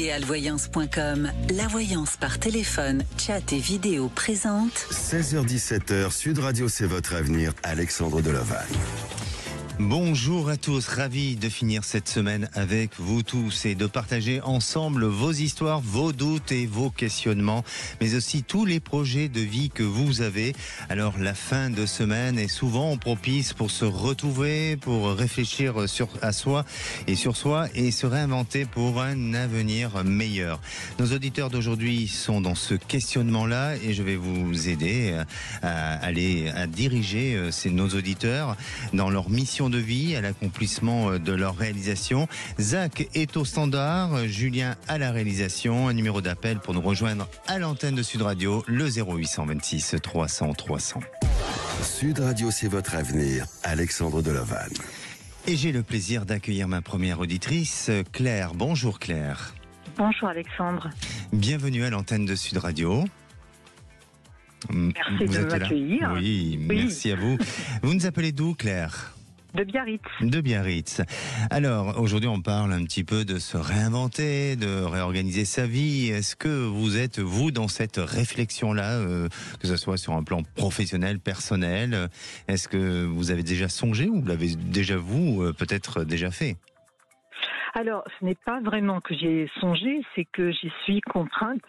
Idealvoyance.com, la voyance par téléphone, chat et vidéo présente. 16h-17h, Sud Radio, c'est votre avenir, Alexandre Delaval. Bonjour à tous, ravi de finir cette semaine avec vous tous et de partager ensemble vos histoires, vos doutes et vos questionnements, mais aussi tous les projets de vie que vous avez. Alors la fin de semaine est souvent propice pour se retrouver, pour réfléchir à soi et sur soi et se réinventer pour un avenir meilleur. Nos auditeurs d'aujourd'hui sont dans ce questionnement-là et je vais vous aider à diriger nos auditeurs dans leur mission de vie, à l'accomplissement de leur réalisation. Zach est au standard, Julien à la réalisation. Un numéro d'appel pour nous rejoindre à l'antenne de Sud Radio, le 0826 300 300. Sud Radio, c'est votre avenir, Alexandre Delaval. Et j'ai le plaisir d'accueillir ma première auditrice, Claire. Bonjour Claire. Bonjour Alexandre. Bienvenue à l'antenne de Sud Radio. Merci vous de m'accueillir. Oui, merci à vous. Vous nous appelez d'où, Claire ? De Biarritz. De Biarritz. Alors, aujourd'hui, on parle un petit peu de se réinventer, de réorganiser sa vie. Est-ce que vous êtes, vous, dans cette réflexion-là, que ce soit sur un plan professionnel, personnel? Est-ce que vous avez déjà songé ou vous l'avez déjà, peut-être déjà fait? Alors, ce n'est pas vraiment que j'y ai songé, c'est que j'y suis contrainte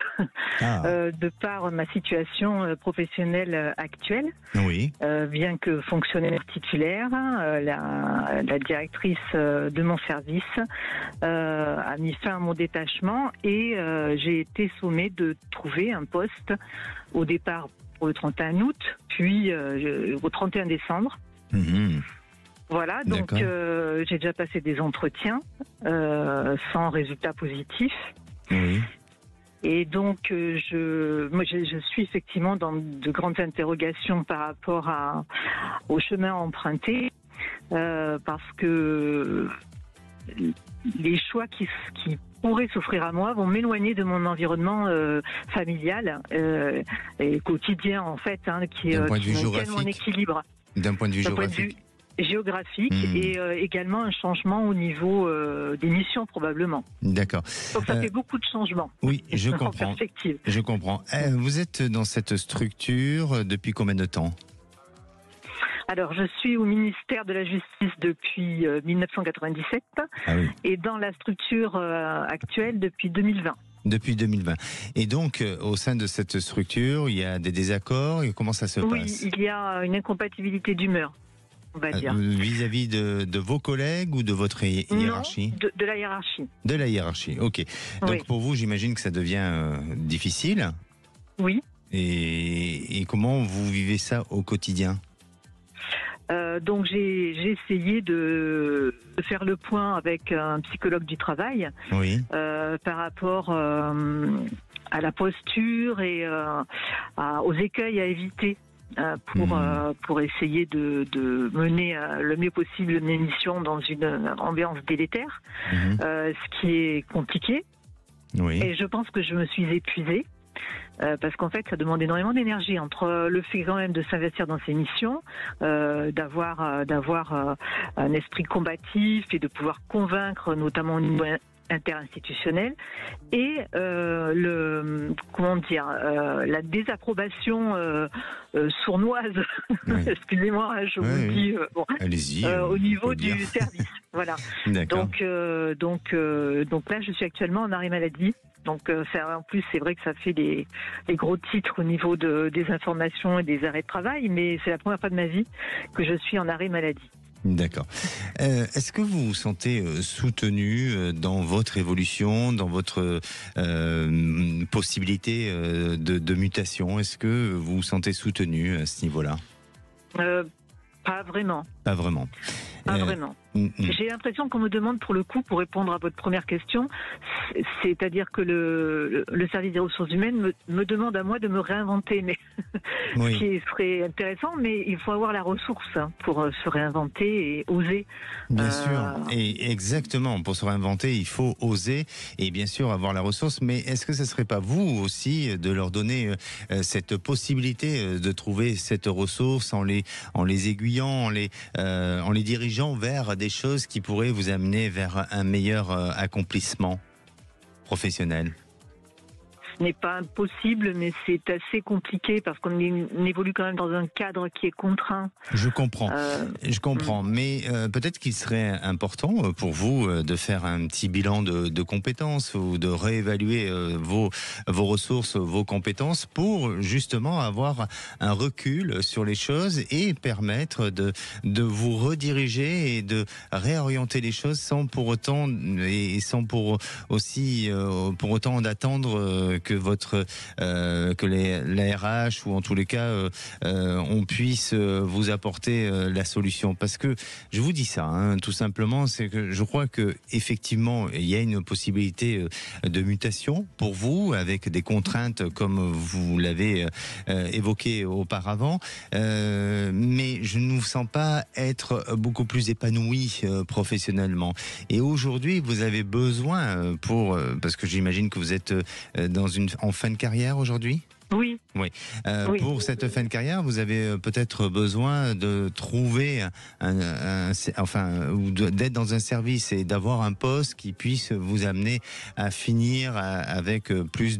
de par ma situation professionnelle actuelle. Oui. Bien que fonctionnaire titulaire, la directrice de mon service a mis fin à mon détachement et j'ai été sommée de trouver un poste au départ pour le 31 août, puis au 31 décembre. Mmh. Voilà, donc j'ai déjà passé des entretiens sans résultat positif. Oui. Et donc je suis effectivement dans de grandes interrogations par rapport au chemin emprunté, parce que les choix qui pourraient s'offrir à moi vont m'éloigner de mon environnement familial et quotidien en fait, qui est mon équilibre. D'un point de vue géographique. Et également un changement au niveau des missions probablement. D'accord. Donc ça fait beaucoup de changements. Oui, je comprends. En perspective. Je comprends. Vous êtes dans cette structure depuis combien de temps ? Alors, je suis au ministère de la Justice depuis 1997 et dans la structure actuelle depuis 2020. Depuis 2020. Et donc, au sein de cette structure, il y a des désaccords et comment ça se passe ? Oui, il y a une incompatibilité d'humeur, on va dire. Vis-à-vis de vos collègues ou de votre hiérarchie ? Non, de la hiérarchie. De la hiérarchie, ok. Donc oui. Pour vous, j'imagine que ça devient difficile. Oui. Et comment vous vivez ça au quotidien ? Donc j'ai essayé de faire le point avec un psychologue du travail par rapport à la posture et aux écueils à éviter pour essayer de mener le mieux possible mes missions dans une ambiance délétère, ce qui est compliqué. Oui. Et je pense que je me suis épuisée. Parce qu'en fait, ça demande énormément d'énergie entre le fait quand même de s'investir dans ces missions, d'avoir un esprit combatif et de pouvoir convaincre, notamment au niveau interinstitutionnel, et la désapprobation sournoise. Oui. Excusez-moi, je vous le dis. Allez-y. Au niveau du service, voilà. D'accord. Donc là, je suis actuellement en arrêt maladie. Donc en plus, c'est vrai que ça fait des gros titres au niveau des informations et des arrêts de travail, mais c'est la première fois de ma vie que je suis en arrêt maladie. D'accord. Est-ce que vous vous sentez soutenu dans votre évolution, dans votre possibilité de mutation ? Est-ce que vous vous sentez soutenu à ce niveau-là ? Pas vraiment. Pas vraiment. Pas vraiment. J'ai l'impression qu'on me demande pour le coup, pour répondre à votre première question, c'est-à-dire que le service des ressources humaines me demande à moi de me réinventer, mais ce qui serait intéressant, mais il faut avoir la ressource pour se réinventer et oser. Bien sûr, et exactement, pour se réinventer, il faut oser et bien sûr avoir la ressource, mais est-ce que ce ne serait pas vous aussi de leur donner cette possibilité de trouver cette ressource en les aiguillant, en les dirigeant vers des choses qui pourraient vous amener vers un meilleur accomplissement? professionnel? Ce n'est pas impossible, mais c'est assez compliqué parce qu'on évolue quand même dans un cadre qui est contraint. Je comprends, mais peut-être qu'il serait important pour vous de faire un petit bilan de compétences ou de réévaluer vos ressources, vos compétences pour justement avoir un recul sur les choses et permettre de vous rediriger et de réorienter les choses sans pour autant d'attendre que la RH ou en tous les cas on puisse vous apporter la solution. Parce que je vous dis ça, tout simplement, c'est que je crois que effectivement il y a une possibilité de mutation pour vous avec des contraintes comme vous l'avez évoqué auparavant, mais je ne vous sens pas être beaucoup plus épanoui professionnellement. Et aujourd'hui, vous avez besoin parce que j'imagine que vous êtes en fin de carrière aujourd'hui? Oui. Oui. Pour cette fin de carrière, vous avez peut-être besoin de trouver ou d'être dans un service et d'avoir un poste qui puisse vous amener à finir avec plus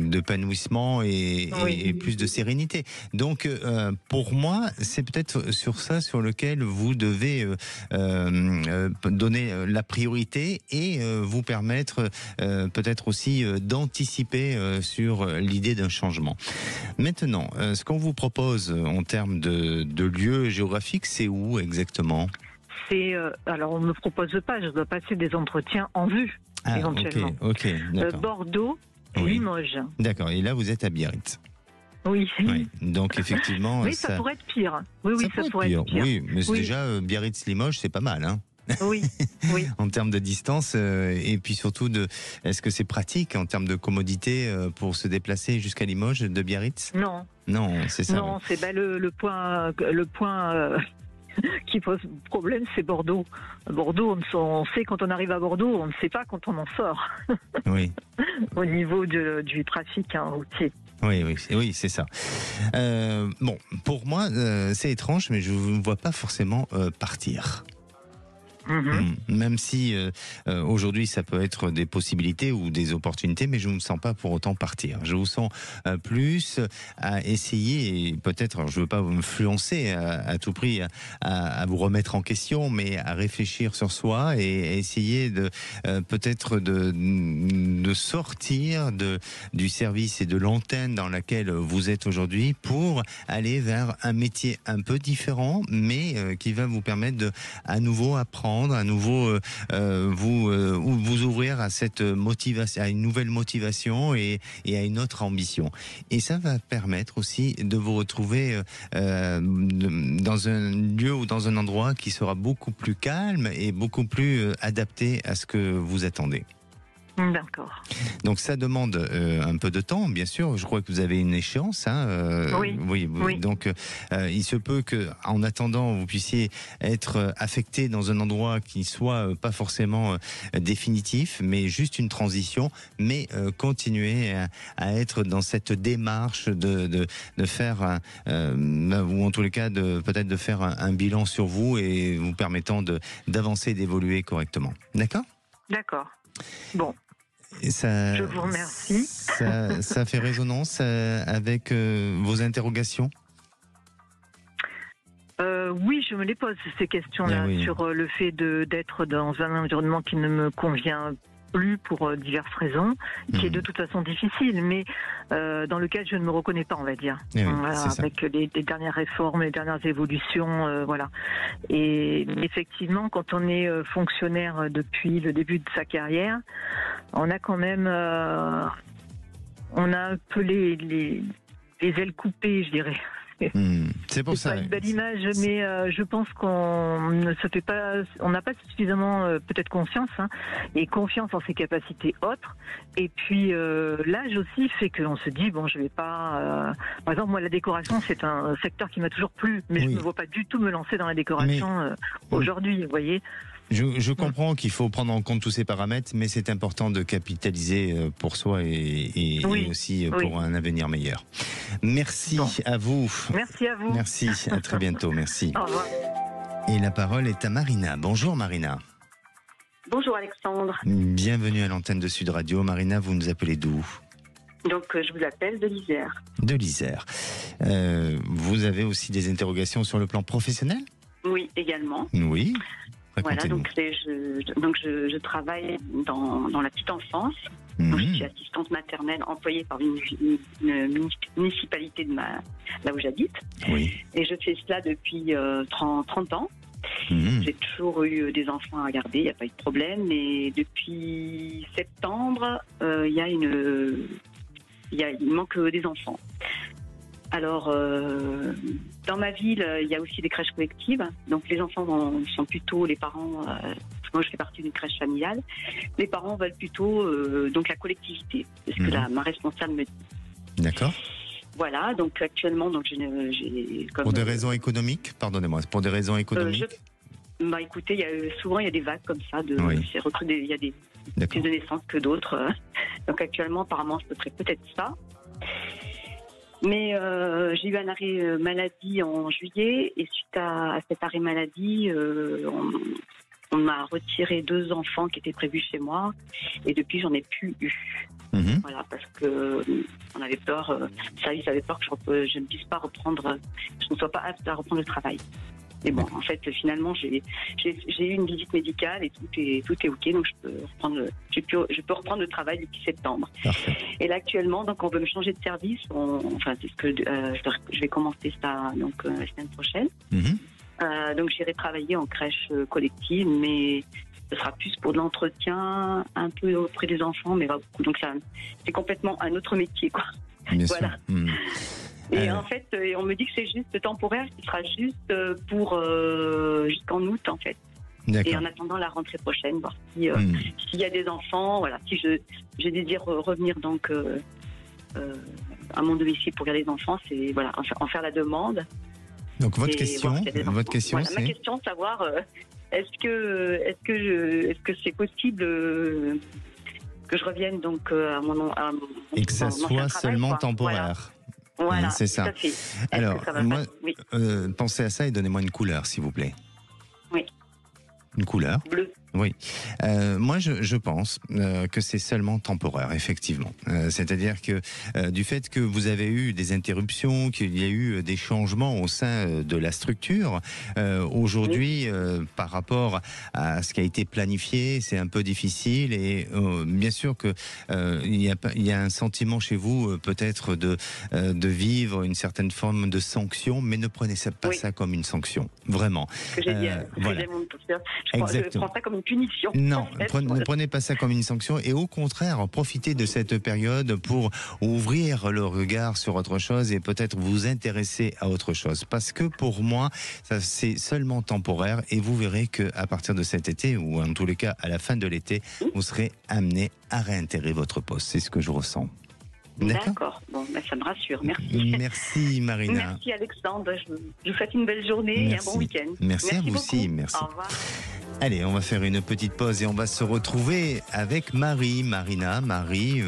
d'épanouissement et plus de sérénité. Donc, pour moi, c'est peut-être sur ça sur lequel vous devez donner la priorité et vous permettre peut-être aussi d'anticiper sur l'idée d'un changement. Maintenant, ce qu'on vous propose en termes de lieu géographique, c'est où exactement? Alors on ne me propose pas, je dois passer des entretiens en vue, éventuellement. Ok, d'accord. Bordeaux, Limoges. D'accord, et là vous êtes à Biarritz. Oui. Donc effectivement... Oui, ça pourrait être pire. Oui, ça pourrait être pire. Oui, mais déjà Biarritz-Limoges, c'est pas mal, hein. Oui. En termes de distance et puis surtout est-ce que c'est pratique en termes de commodité pour se déplacer jusqu'à Limoges de Biarritz? Non, c'est ça. Non, c'est le point qui pose problème, c'est Bordeaux. Bordeaux, on sait quand on arrive à Bordeaux, on ne sait pas quand on en sort. Oui. Au niveau du trafic routier. Oui, c'est ça. Bon, pour moi, c'est étrange, mais je ne vois pas forcément partir. Même si aujourd'hui ça peut être des possibilités ou des opportunités, mais je ne me sens pas pour autant partir. Je vous sens plus à essayer, et peut-être, je ne veux pas vous influencer à tout prix à vous remettre en question, mais à réfléchir sur soi et à essayer peut-être de sortir du service et de l'antenne dans laquelle vous êtes aujourd'hui pour aller vers un métier un peu différent, mais qui va vous permettre à nouveau apprendre, à nouveau vous ouvrir à cette motivation, à une nouvelle motivation et à une autre ambition. Et ça va permettre aussi de vous retrouver dans un lieu ou dans un endroit qui sera beaucoup plus calme et beaucoup plus adapté à ce que vous attendez. D'accord. Donc ça demande un peu de temps, bien sûr. Je crois que vous avez une échéance. Oui. Donc il se peut que, en attendant, vous puissiez être affecté dans un endroit qui soit pas forcément définitif, mais juste une transition. Mais continuer à être dans cette démarche de faire, ou en tous les cas peut-être de faire un bilan sur vous et vous permettant d'avancer, d'évoluer correctement. D'accord ? D'accord. Bon. Ça, je vous remercie. Ça fait résonance avec vos interrogations? Oui, je me les pose, ces questions-là, sur le fait d'être dans un environnement qui ne me convient plus pour diverses raisons, qui est de toute façon difficile, mais dans lequel je ne me reconnais pas, on va dire. Avec les dernières réformes, les dernières évolutions, voilà. Et effectivement, quand on est fonctionnaire depuis le début de sa carrière, on a quand même, on a un peu les ailes coupées, je dirais. C'est pour ça. C'est pas une belle image, mais je pense qu'on ne se fait pas, on n'a pas suffisamment peut-être confiance et confiance en ses capacités autres. Et puis l'âge aussi fait qu'on se dit bon, je vais pas. Par exemple, moi, la décoration, c'est un secteur qui m'a toujours plu, mais je ne me vois pas du tout me lancer dans la décoration aujourd'hui. Vous voyez. Je comprends qu'il faut prendre en compte tous ces paramètres, mais c'est important de capitaliser pour soi et aussi pour un avenir meilleur. Merci à vous. Merci à vous. Merci, à très bientôt. Merci. Au revoir. Et la parole est à Marina. Bonjour Marina. Bonjour Alexandre. Bienvenue à l'antenne de Sud Radio. Marina, vous nous appelez d'où ? Donc je vous appelle de l'Isère. De l'Isère. Vous avez aussi des interrogations sur le plan professionnel ? Oui, également. Oui. Voilà, donc je travaille dans la petite enfance. Donc, je suis assistante maternelle employée par une municipalité là où j'habite. Oui. Et je fais cela depuis 30 ans. J'ai toujours eu des enfants à garder, il n'y a pas eu de problème. Mais depuis septembre, il manque des enfants. Alors, dans ma ville, il y a aussi des crèches collectives. Donc, les enfants sont plutôt, les parents, moi je fais partie d'une crèche familiale, les parents veulent plutôt donc la collectivité. C'est ce que ma responsable me dit. D'accord. Voilà, donc actuellement, j'ai comme... Pour des raisons économiques, pardonnez-moi, pour des raisons économiques écoutez, souvent il y a des vagues comme ça, il y a des plus de naissances que d'autres. Donc actuellement, apparemment, ce serait peut-être ça. Mais j'ai eu un arrêt maladie en juillet et suite à cet arrêt maladie, on m'a retiré 2 enfants qui étaient prévus chez moi et depuis j'en ai plus eu. Voilà, parce que on avait peur, le service avait peur que je ne puisse pas reprendre, je ne sois pas apte à reprendre le travail. Mais bon, en fait, finalement, j'ai eu une visite médicale et tout est ok, donc je peux reprendre le travail depuis septembre. Parfait. Et là, actuellement, donc on veut me changer de service. C'est ce que je vais commencer ça donc la semaine prochaine. Donc j'irai travailler en crèche collective, mais ce sera plus pour de l'entretien, un peu auprès des enfants, mais pas beaucoup. Donc c'est complètement un autre métier, quoi. Bien voilà. Sûr. Et en fait, on me dit que c'est juste temporaire, ce sera juste pour jusqu'en août, en fait. D'accord. Et en attendant la rentrée prochaine, voir s'il y a des enfants, voilà, si je désire revenir donc à mon domicile pour garder les enfants, c'est voilà, en faire la demande. Donc votre question, voilà, c'est ma question, savoir est-ce que c'est possible que je revienne donc à mon nom et que ça soit seulement temporaire. Voilà, c'est ça. Tout à fait. Alors, moi, oui. pensez à ça et donnez-moi une couleur, s'il vous plaît. Oui. Une couleur ? Bleu. Oui. Moi, je pense que c'est seulement temporaire, effectivement. C'est-à-dire que du fait que vous avez eu des interruptions, qu'il y a eu des changements au sein de la structure, aujourd'hui, par rapport à ce qui a été planifié, c'est un peu difficile. Et bien sûr que il y a un sentiment chez vous, peut-être de vivre une certaine forme de sanction, mais ne prenez pas ça comme une sanction, vraiment. Ce que j'ai dit, voilà. Je prends ça comme une punition. Non, ne prenez pas ça comme une sanction et au contraire, profitez de cette période pour ouvrir le regard sur autre chose et peut-être vous intéresser à autre chose. Parce que pour moi, ça, c'est seulement temporaire et vous verrez qu'à partir de cet été, ou en tous les cas à la fin de l'été, vous serez amené à réintégrer votre poste. C'est ce que je ressens. D'accord. Bon, ça me rassure. Merci. Merci Marina. Merci Alexandre. Je vous souhaite une belle journée et un bon week-end. Merci à vous beaucoup. aussi. Merci. Au revoir. Allez, on va faire une petite pause et on va se retrouver avec Marie. Marina, Marie,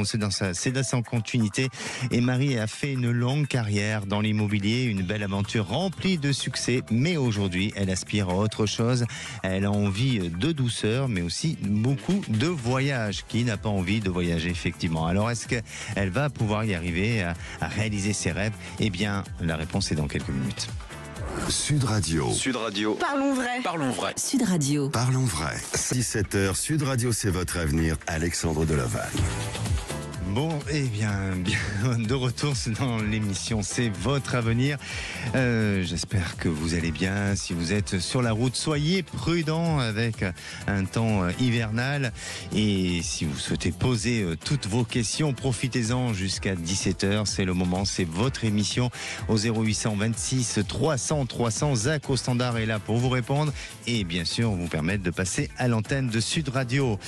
c'est dans sa continuité. Et Marie a fait une longue carrière dans l'immobilier, une belle aventure remplie de succès. Mais aujourd'hui, elle aspire à autre chose. Elle a envie de douceur, mais aussi beaucoup de voyage. Qui n'a pas envie de voyager, effectivement? Alors, est-ce qu'elle va pouvoir y arriver à réaliser ses rêves? Eh bien, la réponse est dans quelques minutes. Sud Radio. Sud Radio. Parlons vrai. Parlons vrai. Sud Radio. Parlons vrai. 17h, Sud Radio, c'est votre avenir. Alexandre Delevalle. Bon, eh bien, de retour dans l'émission, c'est votre avenir. J'espère que vous allez bien. Si vous êtes sur la route, soyez prudents avec un temps hivernal. Et si vous souhaitez poser toutes vos questions, profitez-en jusqu'à 17h. C'est le moment, c'est votre émission au 0826 300 300. Zach au standard est là pour vous répondre et bien sûr vous permettre de passer à l'antenne de Sud Radio.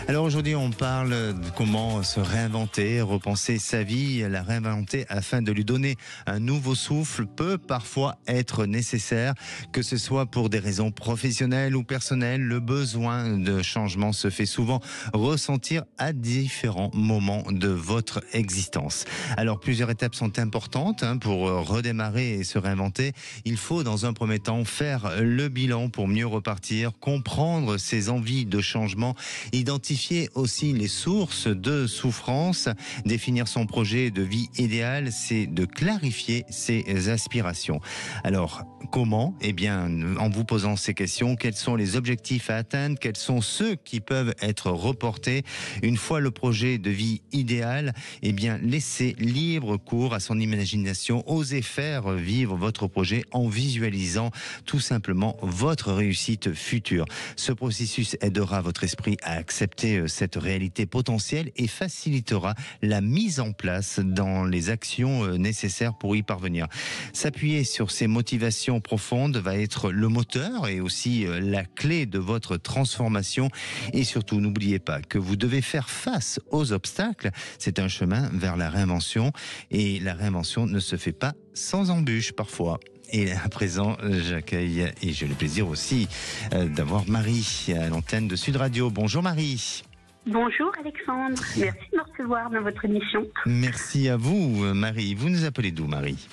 Alors aujourd'hui, on parle de comment se réinventer réinventer, repenser sa vie, la réinventer afin de lui donner un nouveau souffle peut parfois être nécessaire, que ce soit pour des raisons professionnelles ou personnelles. Le besoin de changement se fait souvent ressentir à différents moments de votre existence. Alors plusieurs étapes sont importantes pour redémarrer et se réinventer. Il faut dans un premier temps faire le bilan pour mieux repartir, comprendre ses envies de changement, identifier aussi les sources de souffrance. Définir son projet de vie idéal, c'est de clarifier ses aspirations. Alors, comment ? Eh bien, en vous posant ces questions, quels sont les objectifs à atteindre ? Quels sont ceux qui peuvent être reportés ? Une fois le projet de vie idéal, eh bien, laissez libre cours à son imagination, osez faire vivre votre projet en visualisant tout simplement votre réussite future. Ce processus aidera votre esprit à accepter cette réalité potentielle et facilitera la mise en place dans les actions nécessaires pour y parvenir. S'appuyer sur ces motivations profondes va être le moteur et aussi la clé de votre transformation. Et surtout, n'oubliez pas que vous devez faire face aux obstacles. C'est un chemin vers la réinvention et la réinvention ne se fait pas sans embûches parfois. Et à présent, j'accueille, et j'ai le plaisir aussi d'avoir Marie à l'antenne de Sud Radio. Bonjour Marie. Bonjour Alexandre, merci de me recevoir dans votre émission. Merci à vous Marie. Vous nous appelez d'où Marie ?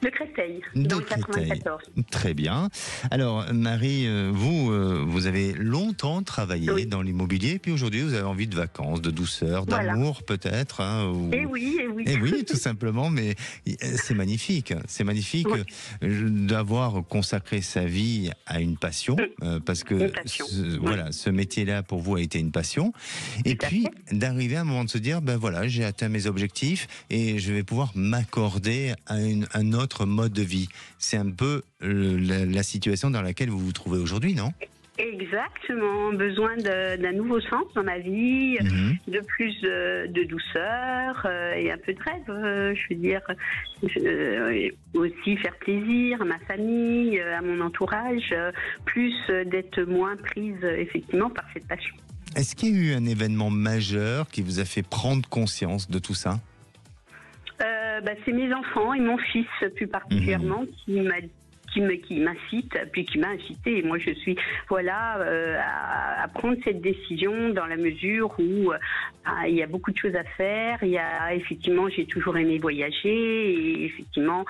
De Créteil, dans le 94. Très bien. Alors Marie, vous avez longtemps travaillé dans l'immobilier, puis aujourd'hui vous avez envie de vacances, de douceur, d'amour peut-être. Et oui. Et oui, tout simplement, mais c'est magnifique. C'est magnifique d'avoir consacré sa vie à une passion, parce que ce métier-là pour vous a été une passion. Et puis d'arriver à un moment de se dire, j'ai atteint mes objectifs et je vais pouvoir m'accorder à un autre mode de vie. C'est un peu la situation dans laquelle vous vous trouvez aujourd'hui, non ? Exactement, besoin d'un nouveau sens dans ma vie, de plus de douceur et un peu de rêve, je veux dire, aussi faire plaisir à ma famille, à mon entourage, plus d'être moins prise effectivement par cette passion. Est-ce qu'il y a eu un événement majeur qui vous a fait prendre conscience de tout ça ? C'est mes enfants et mon fils plus particulièrement qui m'incite, puis qui m'a incité. Et moi, je suis à prendre cette décision dans la mesure où il y a beaucoup de choses à faire. Effectivement, j'ai toujours aimé voyager et effectivement,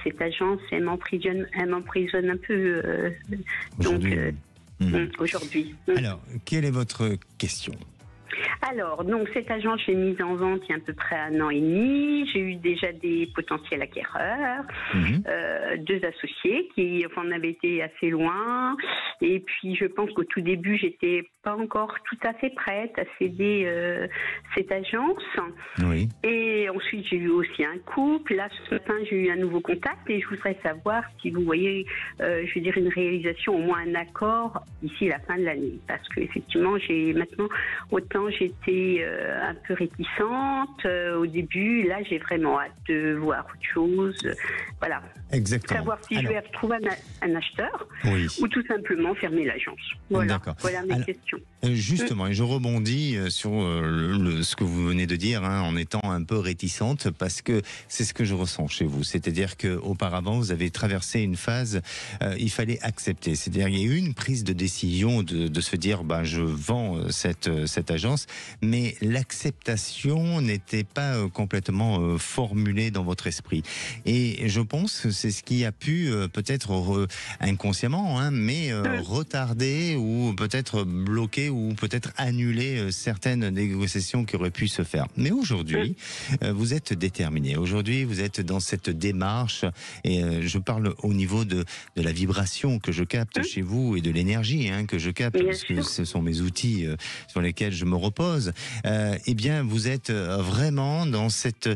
cette agence, elle m'emprisonne un peu. Aujourd'hui. Alors, quelle est votre question ? Alors, donc, cette agence, je l'ai mise en vente il y a à peu près 1 an et demi. J'ai eu déjà des potentiels acquéreurs, 2 associés qui en avaient été assez loin. Et puis, je pense qu'au tout début, j'étais pas encore tout à fait prête à céder cette agence. Oui. Et ensuite, j'ai eu aussi un couple. Là, ce matin, j'ai eu un nouveau contact et je voudrais savoir si vous voyez, je veux dire, une réalisation, au moins un accord d'ici la fin de l'année. Parce que effectivement, autant j'étais un peu réticente au début. Là, j'ai vraiment hâte de voir autre chose. Voilà. Exactement. Savoir si je vais retrouver un acheteur ou tout simplement fermer l'agence. Voilà. Voilà mes questions. Justement, et je rebondis sur ce que vous venez de dire, en étant un peu réticente, parce que c'est ce que je ressens chez vous. C'est-à-dire qu'auparavant, vous avez traversé une phase, il fallait accepter. C'est-à-dire qu'il y a eu une prise de décision de se dire, je vends cette agence, mais l'acceptation n'était pas complètement formulée dans votre esprit. Et je pense que c'est ce qui a pu peut-être inconsciemment, mais retarder ou peut-être bloquer ou peut-être annuler certaines négociations qui auraient pu se faire. Mais aujourd'hui, vous êtes déterminé. Aujourd'hui, vous êtes dans cette démarche, et je parle au niveau de la vibration que je capte chez vous et de l'énergie que je capte, parce que ce sont mes outils sur lesquels je me repose. Eh bien, vous êtes vraiment dans cet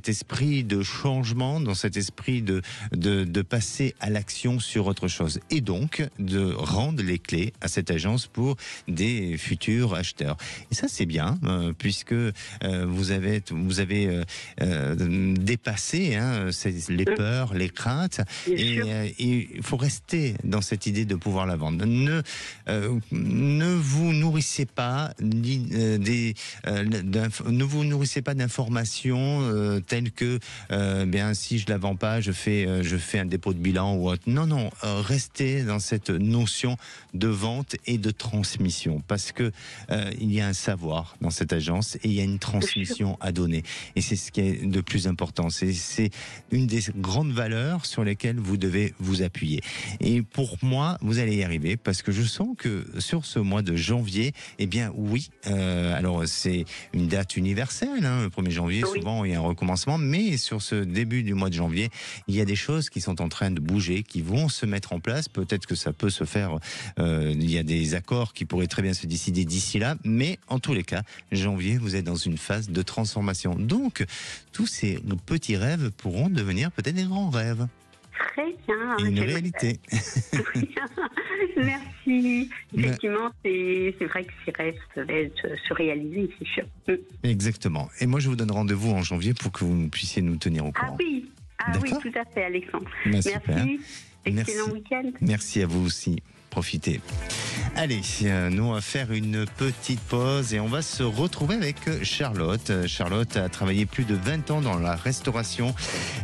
esprit de changement, dans cet esprit de passer à l'action sur autre chose. Et donc, de rendre les clés à cette agence annonce pour des futurs acheteurs. Et ça, c'est bien, puisque vous avez dépassé les peurs, les craintes, et il faut rester dans cette idée de pouvoir la vendre. Ne vous nourrissez pas d'informations telles que si je la vends pas, je fais un dépôt de bilan ou autre. Non, restez dans cette notion de vente et de transmission, parce que il y a un savoir dans cette agence et il y a une transmission à donner, et c'est ce qui est de plus important. C'est une des grandes valeurs sur lesquelles vous devez vous appuyer, et pour moi vous allez y arriver, parce que je sens que sur ce mois de janvier, alors c'est une date universelle, le 1er janvier, souvent il y a un recommencement, mais sur ce début du mois de janvier, il y a des choses qui sont en train de bouger, qui vont se mettre en place. Peut-être que ça peut se faire, il y a des accords qui pourraient très bien se décider d'ici là, mais en tous les cas, janvier, vous êtes dans une phase de transformation. Donc, tous ces petits rêves pourront devenir peut-être des grands rêves. Très bien. Et une réalité. Merci. Effectivement, c'est vrai que ces rêves peuvent se réaliser, c'est sûr. Exactement. Et moi, je vous donne rendez-vous en janvier pour que vous puissiez nous tenir au courant. Ah oui, tout à fait, Alexandre. Merci. Excellent week-end. Merci à vous aussi. Profitez. Allez, nous on va faire une petite pause et on va se retrouver avec Charlotte. Charlotte a travaillé plus de 20 ans dans la restauration.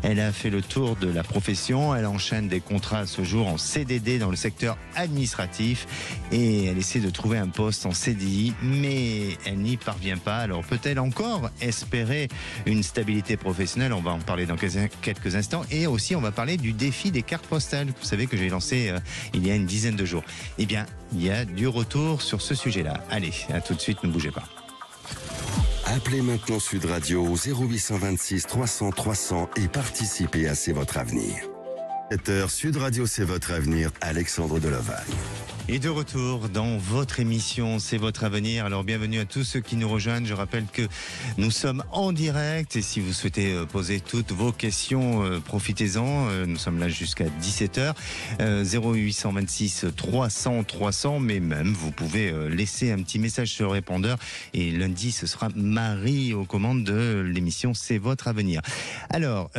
Elle a fait le tour de la profession. Elle enchaîne des contrats à ce jour en CDD dans le secteur administratif et elle essaie de trouver un poste en CDI, mais elle n'y parvient pas. Alors peut-elle encore espérer une stabilité professionnelle? On va en parler dans quelques instants, et aussi on va parler du défi des cartes postales. Vous savez que j'ai lancé il y a une dizaine de jours. Eh bien, il y a du retour sur ce sujet-là. Allez, à tout de suite, ne bougez pas. Appelez maintenant Sud Radio au 0826 300 300 et participez à C'est votre avenir. 7h, Sud Radio, c'est votre avenir, Alexandre Delovagne. Et de retour dans votre émission, c'est votre avenir. Alors bienvenue à tous ceux qui nous rejoignent. Je rappelle que nous sommes en direct et si vous souhaitez poser toutes vos questions, profitez-en. Nous sommes là jusqu'à 17h. 0826 300 300, mais même vous pouvez laisser un petit message sur le répondeur. Et lundi, ce sera Marie aux commandes de l'émission C'est votre avenir. Alors,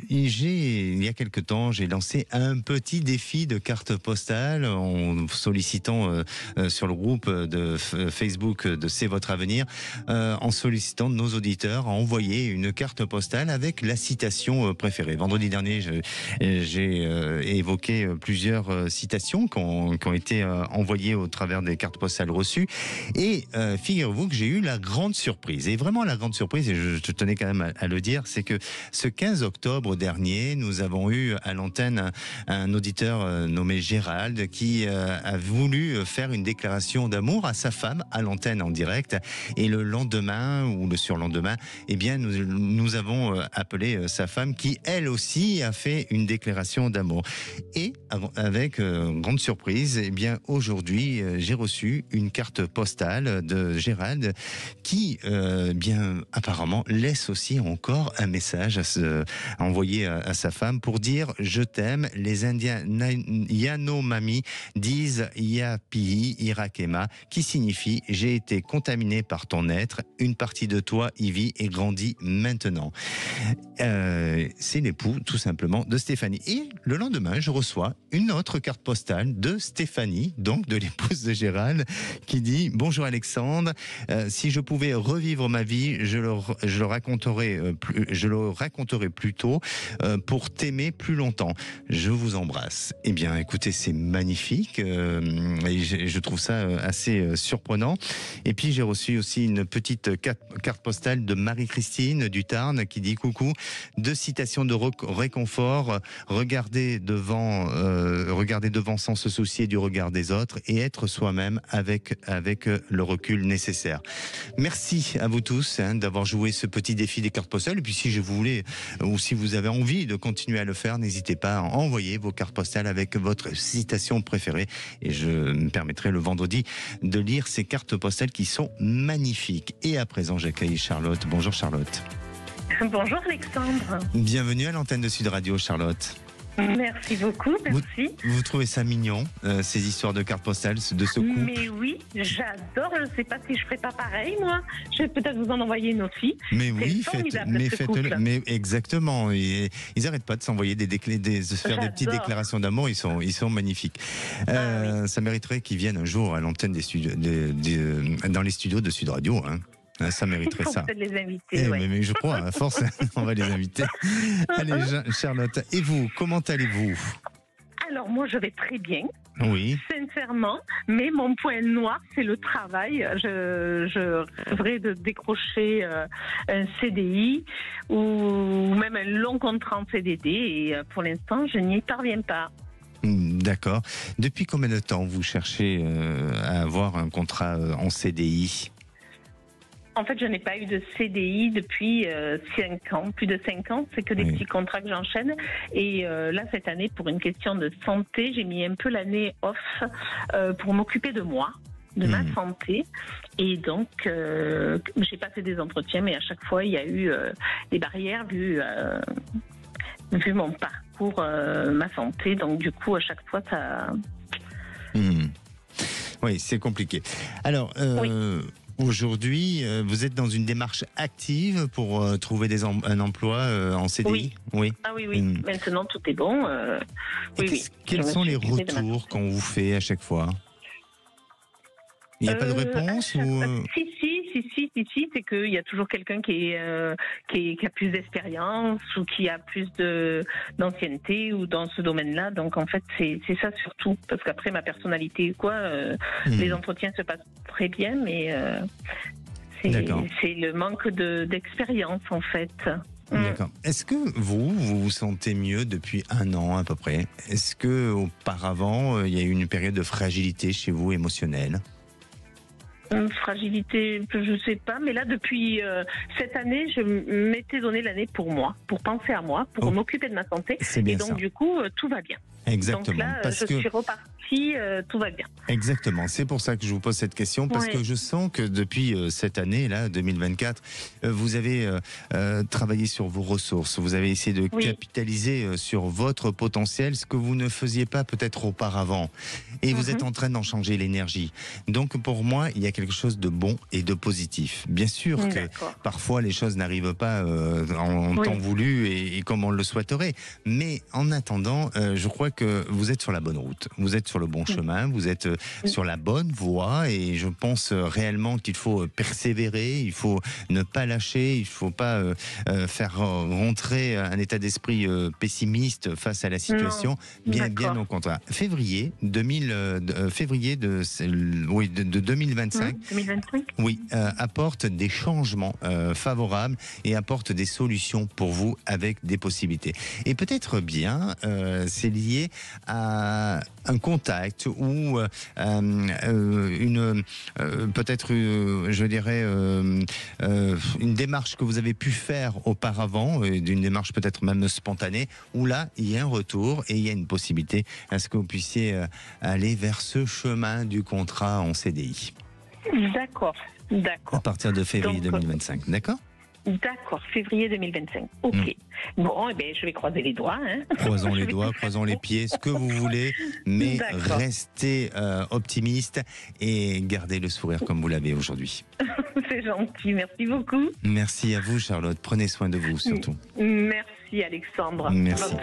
il y a quelque temps, j'ai lancé un petit défi de carte postale en sollicitant sur le groupe de Facebook de C'est votre avenir, en sollicitant nos auditeurs à envoyer une carte postale avec la citation préférée. Vendredi dernier, j'ai évoqué plusieurs citations qui ont été envoyées au travers des cartes postales reçues, et figurez-vous que j'ai eu la grande surprise, et vraiment la grande surprise, et je tenais quand même à le dire, c'est que ce 15 octobre dernier, nous avons eu à l'antenne un auditeur nommé Gérald qui a voulu faire une déclaration d'amour à sa femme à l'antenne en direct, et le lendemain ou le surlendemain, eh bien nous avons appelé sa femme qui elle aussi a fait une déclaration d'amour, et avec grande surprise, eh bien aujourd'hui j'ai reçu une carte postale de Gérald qui bien apparemment laisse aussi encore un message à envoyer à sa femme pour dire je t'aime. Les Indiens Yanomami disent Yapi Irakema, qui signifie j'ai été contaminé par ton être, une partie de toi y vit et grandit maintenant. C'est l'époux tout simplement de Stéphanie, et le lendemain je reçois une autre carte postale de Stéphanie, donc de l'épouse de Gérald, qui dit bonjour Alexandre, si je pouvais revivre ma vie, je le raconterai plus tôt pour t'aimer plus longtemps. Je vous embrasse. Eh bien, écoutez, c'est magnifique et je trouve ça assez surprenant. Et puis, j'ai reçu aussi une petite carte postale de Marie-Christine du Tarn qui dit coucou, 2 citations de réconfort, regarder devant sans se soucier du regard des autres et être soi-même avec le recul nécessaire. Merci à vous tous d'avoir joué ce petit défi des cartes postales. Et puis si je voulais, ou si vous avez envie de continuer à le faire, n'hésitez pas à envoyer vos cartes postales avec votre citation préférée. Et je me permettrai le vendredi de lire ces cartes postales qui sont magnifiques. Et à présent, j'accueille Charlotte. Bonjour Charlotte. Bonjour Alexandre. Bienvenue à l'antenne de Sud Radio, Charlotte. Merci beaucoup, merci. Vous trouvez ça mignon, ces histoires de cartes postales, de ce coup? Mais oui, j'adore. Je ne sais pas si je ferai pas pareil, moi. Je vais peut-être vous en envoyer une aussi. Mais oui, faites-le. Mais exactement. Ils n'arrêtent pas de s'envoyer de se faire des petites déclarations d'amour. Ils sont magnifiques. Ça mériterait qu'ils viennent un jour à l'antenne des studios, dans les studios de Sud Radio. Hein. Ça mériterait ça. Peut-être les inviter. Mais je crois, à force, on va les inviter. Allez, Charlotte, et vous, comment allez-vous? Alors, moi, je vais très bien. Oui. Sincèrement, mais mon point noir, c'est le travail. Je rêverais de décrocher un CDI ou même un long contrat en CDD et pour l'instant, je n'y parviens pas. D'accord. Depuis combien de temps vous cherchez à avoir un contrat en CDI? En fait, je n'ai pas eu de CDI depuis 5 ans, plus de 5 ans. C'est que des petits contrats que j'enchaîne. Et là, cette année, pour une question de santé, j'ai mis un peu l'année off pour m'occuper de moi, de ma santé. Et donc, j'ai passé des entretiens, mais à chaque fois, il y a eu des barrières vu mon parcours, ma santé. Donc, du coup, à chaque fois, ça... Oui, c'est compliqué. Alors... Aujourd'hui, vous êtes dans une démarche active pour trouver un emploi en CDI? Oui. Ah oui. Maintenant, tout est bon. Quels sont les retours qu'on vous fait à chaque fois? Il n'y a pas de réponse Si, c'est qu'il y a toujours quelqu'un qui a plus d'expérience ou qui a plus d'ancienneté ou dans ce domaine-là. Donc en fait, c'est ça surtout. Parce qu'après ma personnalité, les entretiens se passent très bien, mais c'est le manque d'expérience en fait. D'accord. Est-ce que vous vous sentez mieux depuis 1 an à peu près? Est-ce que auparavant, il y a eu une période de fragilité chez vous émotionnelle? Fragilité, je sais pas, mais là depuis cette année, je m'étais donné l'année pour moi, pour penser à moi, pour m'occuper de ma santé, et donc du coup tout va bien. Exactement. Donc là, je suis repartie, tout va bien. Exactement, c'est pour ça que je vous pose cette question, parce que je sens que depuis cette année, là, 2024, vous avez travaillé sur vos ressources, vous avez essayé de capitaliser sur votre potentiel, ce que vous ne faisiez pas peut-être auparavant, et vous êtes en train d'en changer l'énergie. Donc pour moi, il y a quelque chose de bon et de positif. Bien sûr que parfois les choses n'arrivent pas en temps voulu et comme on le souhaiterait, mais en attendant, je crois que vous êtes sur la bonne route, vous êtes sur le bon chemin, vous êtes sur la bonne voie, et je pense réellement qu'il faut persévérer, il faut ne pas lâcher, il ne faut pas faire rentrer un état d'esprit pessimiste face à la situation, bien au contraire. Février de 2025, apporte des changements favorables et apporte des solutions pour vous avec des possibilités. Et peut-être bien, c'est lié à un contact ou une démarche que vous avez pu faire auparavant, d'une démarche peut-être même spontanée, où là, il y a un retour et il y a une possibilité à ce que vous puissiez aller vers ce chemin du contrat en CDI. D'accord. À partir de février 2025, d'accord? D'accord, février 2025. Ok. Bon, je vais croiser les doigts. Croisons les doigts, croisons les pieds, ce que vous voulez, mais restez optimiste et gardez le sourire comme vous l'avez aujourd'hui. C'est gentil, merci beaucoup. Merci à vous, Charlotte. Prenez soin de vous, surtout. Merci, Alexandre. Merci.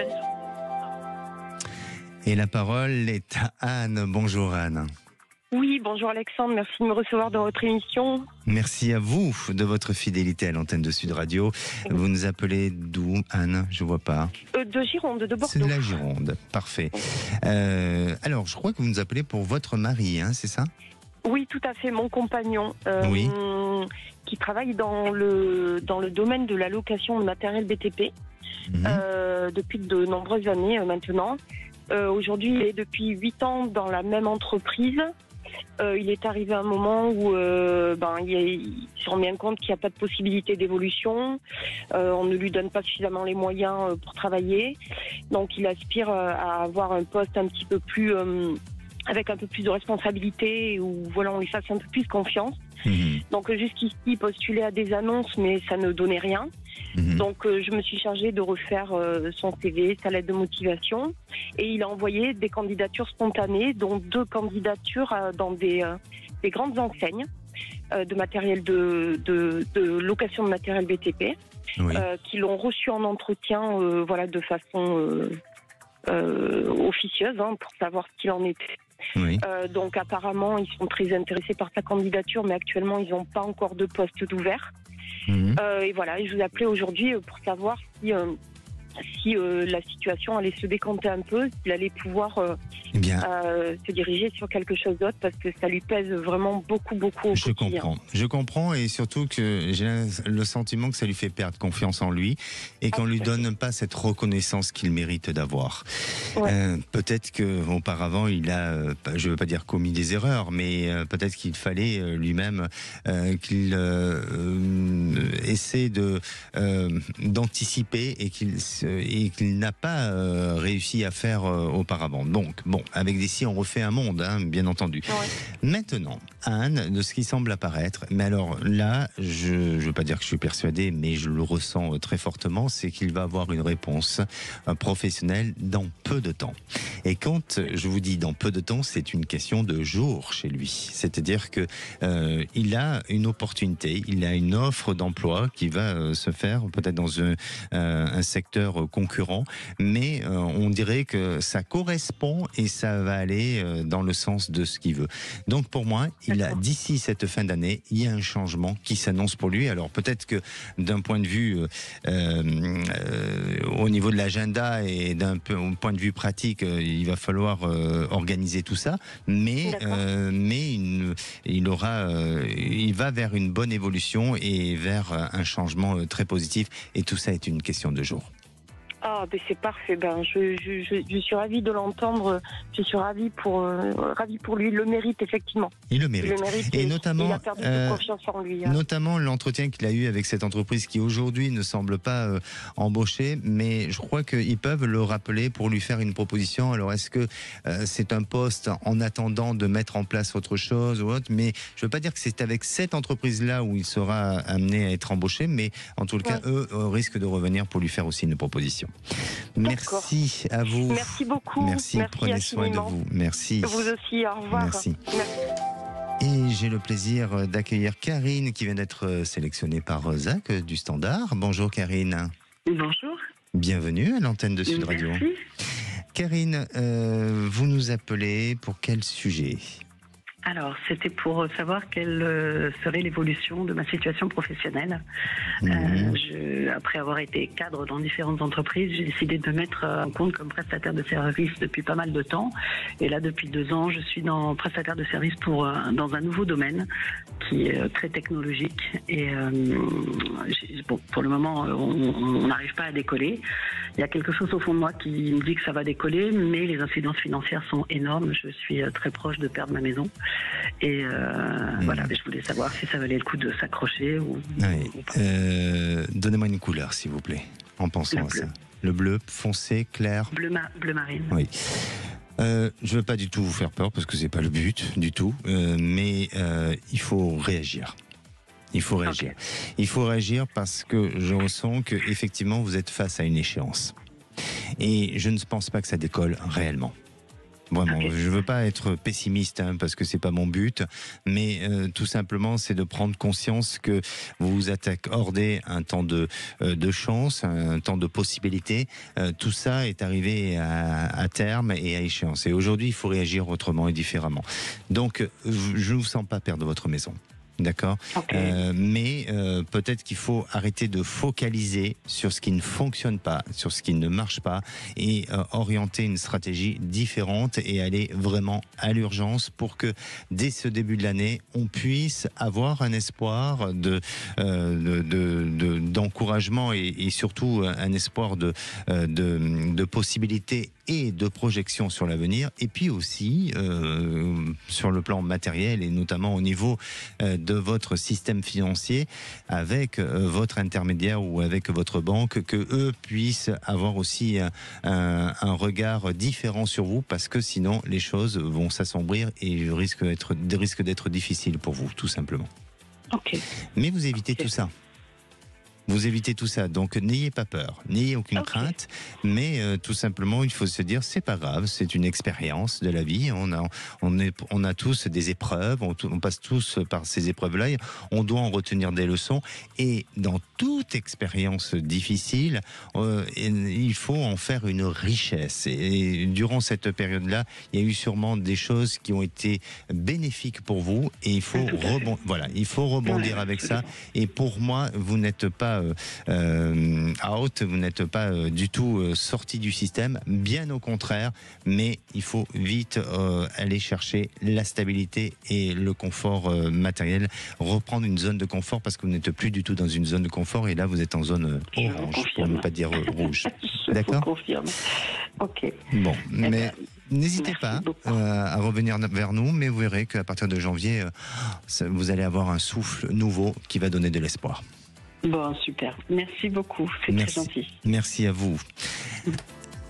Et la parole est à Anne. Bonjour, Anne. Oui, bonjour Alexandre, merci de me recevoir dans votre émission. Merci à vous de votre fidélité à l'antenne de Sud Radio. Vous nous appelez d'où, Anne? Je ne vois pas. De Gironde, de Bordeaux. C'est de la Gironde, parfait. Alors, je crois que vous nous appelez pour votre mari, c'est ça? Oui, tout à fait, mon compagnon, qui travaille dans le domaine de la location de matériel BTP depuis de nombreuses années maintenant. Aujourd'hui, il est depuis 8 ans dans la même entreprise. Il est arrivé un moment où il se rend bien compte qu'il n'y a pas de possibilité d'évolution. On ne lui donne pas suffisamment les moyens pour travailler. Donc il aspire à avoir un poste un petit peu plus avec un peu plus de responsabilité, où voilà, on lui fasse un peu plus confiance. Donc jusqu'ici, il postulait à des annonces, mais ça ne donnait rien. Donc je me suis chargée de refaire son CV, sa lettre de motivation, et il a envoyé des candidatures spontanées, dont 2 candidatures dans des grandes enseignes de matériel de location de matériel BTP, qui l'ont reçu en entretien, voilà, de façon officieuse, pour savoir ce qu'il en était. Donc apparemment ils sont très intéressés par sa candidature, mais actuellement ils n'ont pas encore de poste d'ouvert. Et voilà, je vous appelais aujourd'hui pour savoir si la situation allait se décanter un peu, s'il allait pouvoir se diriger sur quelque chose d'autre, parce que ça lui pèse vraiment beaucoup au quotidien. Je comprends, et surtout que j'ai le sentiment que ça lui fait perdre confiance en lui et qu'on lui donne pas cette reconnaissance qu'il mérite d'avoir. Peut-être qu'auparavant il a, je veux pas dire commis des erreurs, mais peut-être qu'il fallait lui-même qu'il essaie d'anticiper et qu'il n'a pas réussi à faire auparavant. Donc, bon, avec des si on refait un monde, bien entendu. Maintenant, Anne, de ce qui semble apparaître, mais alors là, je ne veux pas dire que je suis persuadé, mais je le ressens très fortement, c'est qu'il va avoir une réponse professionnelle dans peu de temps. Et quand je vous dis dans peu de temps, c'est une question de jours chez lui. C'est-à-dire que il a une opportunité, il a une offre d'emploi qui va se faire peut-être dans un secteur concurrent, mais on dirait que ça correspond et ça va aller dans le sens de ce qu'il veut. Donc pour moi, d'ici cette fin d'année, il y a un changement qui s'annonce pour lui. Alors peut-être que d'un point de vue au niveau de l'agenda et d'un point de vue pratique, il va falloir organiser tout ça, mais il va vers une bonne évolution et vers un changement très positif, et tout ça est une question de jours. Ah, ben c'est parfait. Je suis ravie de l'entendre. Je suis ravie pour lui. Il le mérite, effectivement. Il le mérite. Et notamment, il a perdu de confiance en lui. Notamment l'entretien qu'il a eu avec cette entreprise qui aujourd'hui ne semble pas embaucher, mais je crois qu'ils peuvent le rappeler pour lui faire une proposition. Alors est-ce que c'est un poste en attendant de mettre en place autre chose ou autre? Mais je ne veux pas dire que c'est avec cette entreprise-là où il sera amené à être embauché, mais en tout cas, eux risquent de revenir pour lui faire aussi une proposition. Merci à vous. Merci beaucoup. Merci, prenez soin de vous. Merci. Vous aussi, au revoir. Merci. Et j'ai le plaisir d'accueillir Karine qui vient d'être sélectionnée par Zach du Standard. Bonjour Karine. Bonjour. Bienvenue à l'antenne de Sud Radio. Merci. Karine, vous nous appelez pour quel sujet ? Alors, c'était pour savoir quelle serait l'évolution de ma situation professionnelle. Après avoir été cadre dans différentes entreprises, j'ai décidé de me mettre en compte comme prestataire de service depuis pas mal de temps. Et là, depuis 2 ans, je suis prestataire de service dans un nouveau domaine qui est très technologique. Et pour le moment, on n'arrive pas à décoller. Il y a quelque chose au fond de moi qui me dit que ça va décoller, mais les incidences financières sont énormes. Je suis très proche de perdre ma maison. Et voilà, je voulais savoir si ça valait le coup de s'accrocher ou pas. Donnez-moi une couleur, s'il vous plaît, en pensant à ça. Le bleu foncé, clair. Bleu marine. Oui. Je ne veux pas du tout vous faire peur, parce que c'est pas le but du tout, mais il faut réagir. Il faut réagir. Okay. Il faut réagir parce que je ressens que effectivement vous êtes face à une échéance. Et je ne pense pas que ça décolle réellement. Vraiment, je ne veux pas être pessimiste parce que c'est pas mon but, mais tout simplement c'est de prendre conscience que vous vous accordez un temps de chance, un temps de possibilité. Tout ça est arrivé à terme et à échéance. Et aujourd'hui, il faut réagir autrement et différemment. Donc, je ne vous sens pas perdre votre maison. D'accord, mais peut-être qu'il faut arrêter de focaliser sur ce qui ne fonctionne pas, sur ce qui ne marche pas, et orienter une stratégie différente et aller vraiment à l'urgence pour que dès ce début de l'année, on puisse avoir un espoir d'encouragement et surtout un espoir de possibilités et de projection sur l'avenir, et puis aussi sur le plan matériel et notamment au niveau de votre système financier avec votre intermédiaire ou avec votre banque, que eux puissent avoir aussi un regard différent sur vous, parce que sinon les choses vont s'assombrir et risquent d'être difficiles pour vous, tout simplement. Ok. Mais vous évitez tout ça. Vous évitez tout ça, donc n'ayez pas peur, n'ayez aucune crainte, mais tout simplement il faut se dire c'est pas grave, c'est une expérience de la vie, on a tous des épreuves, on passe tous par ces épreuves-là, on doit en retenir des leçons, et dans toute expérience difficile, il faut en faire une richesse, et durant cette période-là, il y a eu sûrement des choses qui ont été bénéfiques pour vous, et il faut rebondir avec ça, et pour moi, vous n'êtes pas out, vous n'êtes pas du tout sorti du système, bien au contraire, mais il faut vite aller chercher la stabilité et le confort matériel, reprendre une zone de confort, parce que vous n'êtes plus du tout dans une zone de confort, et là vous êtes en zone orange, pour ne pas dire rouge. D'accord ? Je confirme. Ok. Bon, mais n'hésitez pas à revenir vers nous, mais vous verrez qu'à partir de janvier, vous allez avoir un souffle nouveau qui va donner de l'espoir. Bon, super. Merci beaucoup. C'est très gentil. Merci à vous.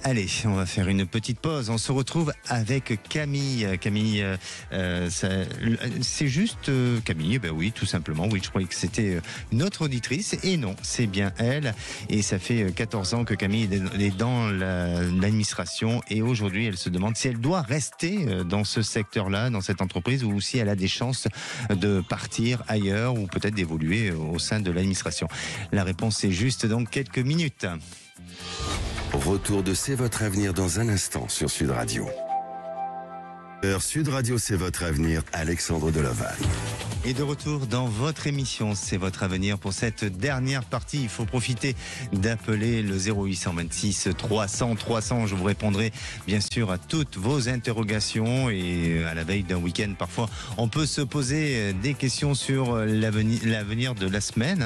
Allez, on va faire une petite pause. On se retrouve avec Camille. Camille, c'est juste Camille, ben oui, tout simplement. Oui, je croyais que c'était notre auditrice. Et non, c'est bien elle. Et ça fait 14 ans que Camille est dans l'administration. Et aujourd'hui, elle se demande si elle doit rester dans ce secteur-là, dans cette entreprise, ou si elle a des chances de partir ailleurs ou peut-être d'évoluer au sein de l'administration. La réponse est juste dans quelques minutes. Retour de C'est votre avenir dans un instant sur Sud Radio. Sud Radio, c'est votre avenir, Alexandre Delaval. Et de retour dans votre émission, c'est votre avenir. Pour cette dernière partie, il faut profiter d'appeler le 0826 300 300. Je vous répondrai bien sûr à toutes vos interrogations, et à la veille d'un week-end, parfois, on peut se poser des questions sur l'avenir de la semaine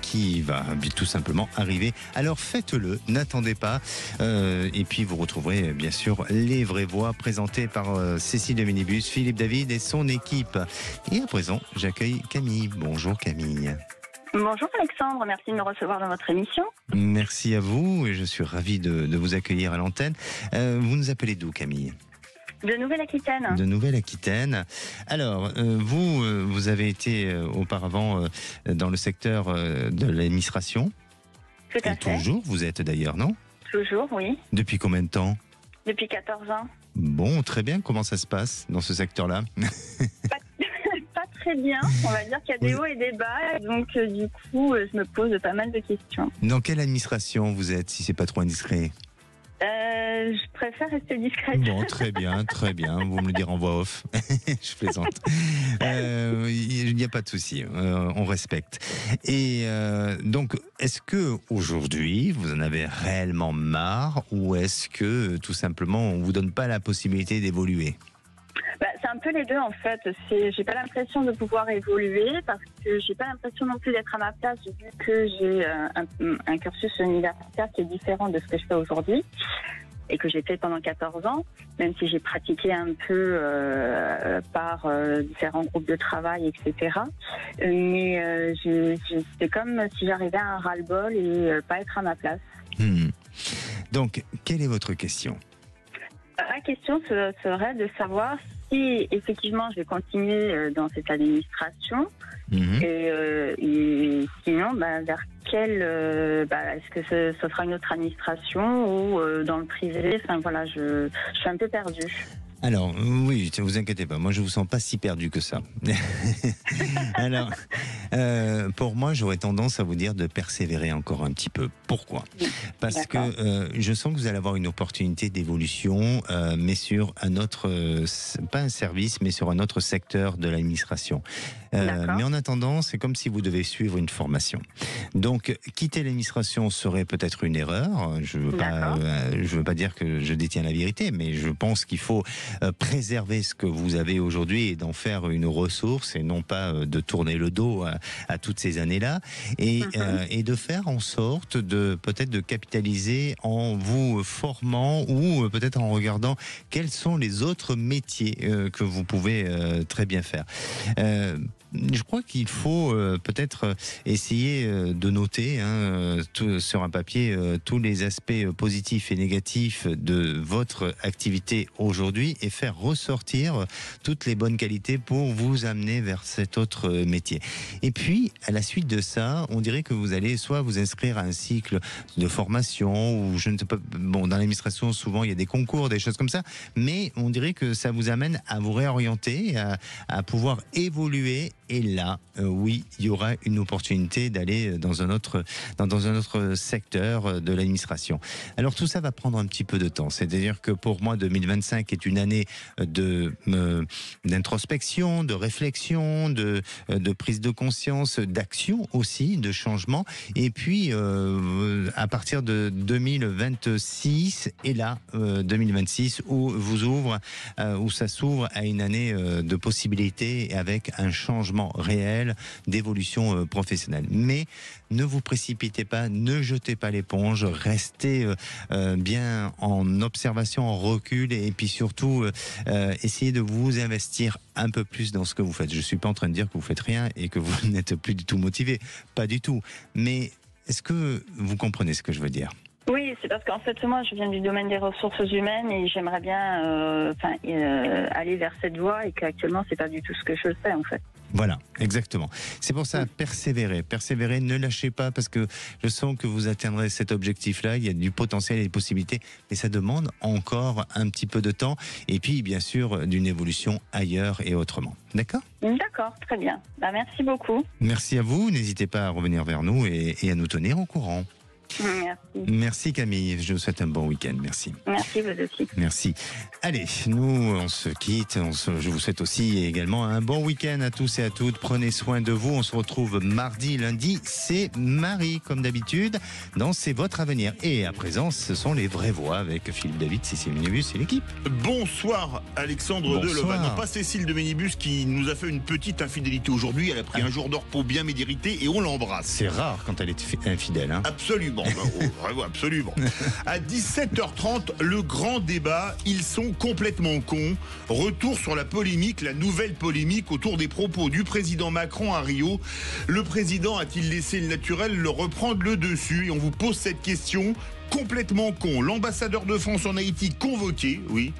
qui va tout simplement arriver. Alors faites-le, n'attendez pas. Et puis vous retrouverez bien sûr les vraies voix présentées par Cécile de Minibus, Philippe David et son équipe. Et à présent, j'accueille Camille. Bonjour Camille. Bonjour Alexandre, merci de me recevoir dans votre émission. Merci à vous, et je suis ravi de vous accueillir à l'antenne. Vous nous appelez d'où, Camille ? De Nouvelle-Aquitaine. De Nouvelle-Aquitaine. Alors, vous avez été auparavant dans le secteur de l'administration. Tout à fait. Toujours, vous êtes d'ailleurs, non ? Toujours, oui. Depuis combien de temps ? Depuis 14 ans. Bon, très bien. Comment ça se passe dans ce secteur-là ? Pas très bien. On va dire qu'il y a des hauts et des bas. Donc, du coup, je me pose pas mal de questions. Dans quelle administration vous êtes, si c'est pas trop indiscret ? Je préfère rester discrète. Bon, très bien, très bien. Vous me le direz en voix off. Je plaisante. Il n'y a pas de souci. On respecte. Et donc, est-ce que aujourd'hui, vous en avez réellement marre, ou est-ce que tout simplement, on vous donne pas la possibilité d'évoluer ? C'est un peu les deux en fait. J'ai pas l'impression de pouvoir évoluer, parce que j'ai pas l'impression non plus d'être à ma place, vu que j'ai un cursus universitaire qui est différent de ce que je fais aujourd'hui et que j'ai fait pendant 14 ans, même si j'ai pratiqué un peu par différents groupes de travail, etc. Mais c'est comme si j'arrivais à un ras-le-bol et pas être à ma place. Donc, quelle est votre question ? Ma question serait de savoir si effectivement je vais continuer dans cette administration, et sinon vers quelle est-ce que ce sera une autre administration ou dans le privé. Enfin voilà, je suis un peu perdue. Alors, oui, ne vous inquiétez pas, moi je ne vous sens pas si perdu que ça. Alors, pour moi, j'aurais tendance à vous dire de persévérer encore un petit peu. Pourquoi ? Parce que je sens que vous allez avoir une opportunité d'évolution, mais sur un autre, pas un service, mais sur un autre secteur de l'administration. Mais en attendant, c'est comme si vous devez suivre une formation. Donc, quitter l'administration serait peut-être une erreur. Je veux pas dire que je détiens la vérité, mais je pense qu'il faut préserver ce que vous avez aujourd'hui et d'en faire une ressource et non pas de tourner le dos à toutes ces années-là et de faire en sorte de peut-être de capitaliser en vous formant ou peut-être en regardant quels sont les autres métiers que vous pouvez très bien faire. Je crois qu'il faut peut-être essayer de noter sur un papier tous les aspects positifs et négatifs de votre activité aujourd'hui et faire ressortir toutes les bonnes qualités pour vous amener vers cet autre métier. Et puis, à la suite de ça, on dirait que vous allez soit vous inscrire à un cycle de formation ou je ne sais pas, bon, dans l'administration, souvent il y a des concours, des choses comme ça, mais on dirait que ça vous amène à vous réorienter, à pouvoir évoluer. Et là, oui, il y aura une opportunité d'aller dans un autre secteur de l'administration. Alors tout ça va prendre un petit peu de temps. C'est-à-dire que pour moi, 2025 est une année d'introspection, de réflexion, de prise de conscience, d'action aussi, de changement. Et puis, à partir de 2026, et là, 2026, où ça s'ouvre à une année de possibilités avec un changement réel d'évolution professionnelle. Mais ne vous précipitez pas, ne jetez pas l'éponge, restez bien en observation, en recul et puis surtout essayez de vous investir un peu plus dans ce que vous faites. Je ne suis pas en train de dire que vous faites rien et que vous n'êtes plus du tout motivé, pas du tout. Mais est-ce que vous comprenez ce que je veux dire ? Oui, c'est parce qu'en fait, moi, je viens du domaine des ressources humaines et j'aimerais bien aller vers cette voie et qu'actuellement, c'est pas du tout ce que je fais, en fait. Voilà, exactement. C'est pour ça, persévérer, ne lâchez pas parce que je sens que vous atteindrez cet objectif-là. Il y a du potentiel et des possibilités, mais ça demande encore un petit peu de temps et puis, bien sûr, d'une évolution ailleurs et autrement. D'accord ? D'accord, très bien. Merci beaucoup. Merci à vous. N'hésitez pas à revenir vers nous et à nous tenir au courant. Merci. Merci Camille, je vous souhaite un bon week-end, merci. Merci, vous aussi. Merci. Allez, nous on se quitte, je vous souhaite aussi également un bon week-end à tous et à toutes, prenez soin de vous, on se retrouve mardi, lundi, c'est Marie comme d'habitude, dans C'est votre avenir. Et à présent, ce sont les vraies voix avec Philippe David, Cécile Minibus et l'équipe. Bonsoir Alexandre Delevan, non pas Cécile de Minibus qui nous a fait une petite infidélité aujourd'hui, elle a pris un jour de repos bien mérité et on l'embrasse. C'est rare quand elle est infidèle. Hein. Absolument. Absolument. À 17h30, le grand débat, ils sont complètement cons. Retour sur la polémique, la nouvelle polémique autour des propos du président Macron à Rio. Le président a-t-il laissé le naturel le reprendre le dessus? Et on vous pose cette question, complètement con. L'ambassadeur de France en Haïti convoqué, oui.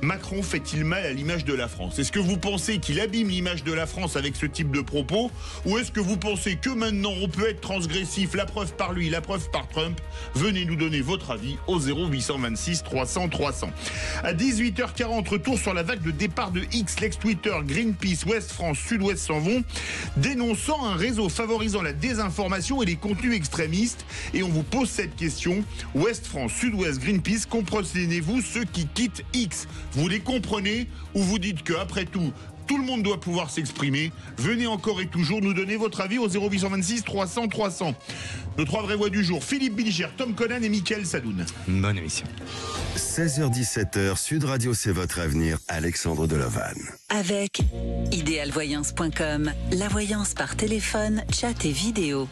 Macron fait-il mal à l'image de la France? Est-ce que vous pensez qu'il abîme l'image de la France avec ce type de propos? Ou est-ce que vous pensez que maintenant on peut être transgressif? La preuve par lui, la preuve par Trump. Venez nous donner votre avis au 0826 300 300. À 18h40, retour sur la vague de départ de X, l'ex-Twitter, Greenpeace, Ouest France, Sud-Ouest s'en vont, dénonçant un réseau favorisant la désinformation et les contenus extrémistes. Et on vous pose cette question. Ouest France, Sud-Ouest, Greenpeace, comprenez-vous ceux qui quittent X? Vous les comprenez ou vous dites qu'après tout le monde doit pouvoir s'exprimer? Venez encore et toujours nous donner votre avis au 0826 300 300. Nos trois vraies voix du jour, Philippe Bilger, Tom Conan et Mickaël Sadoun. Bonne émission. 16h-17h, Sud Radio, c'est votre avenir, Alexandre Delevan. Avec idéalvoyance.com, la voyance par téléphone, chat et vidéo.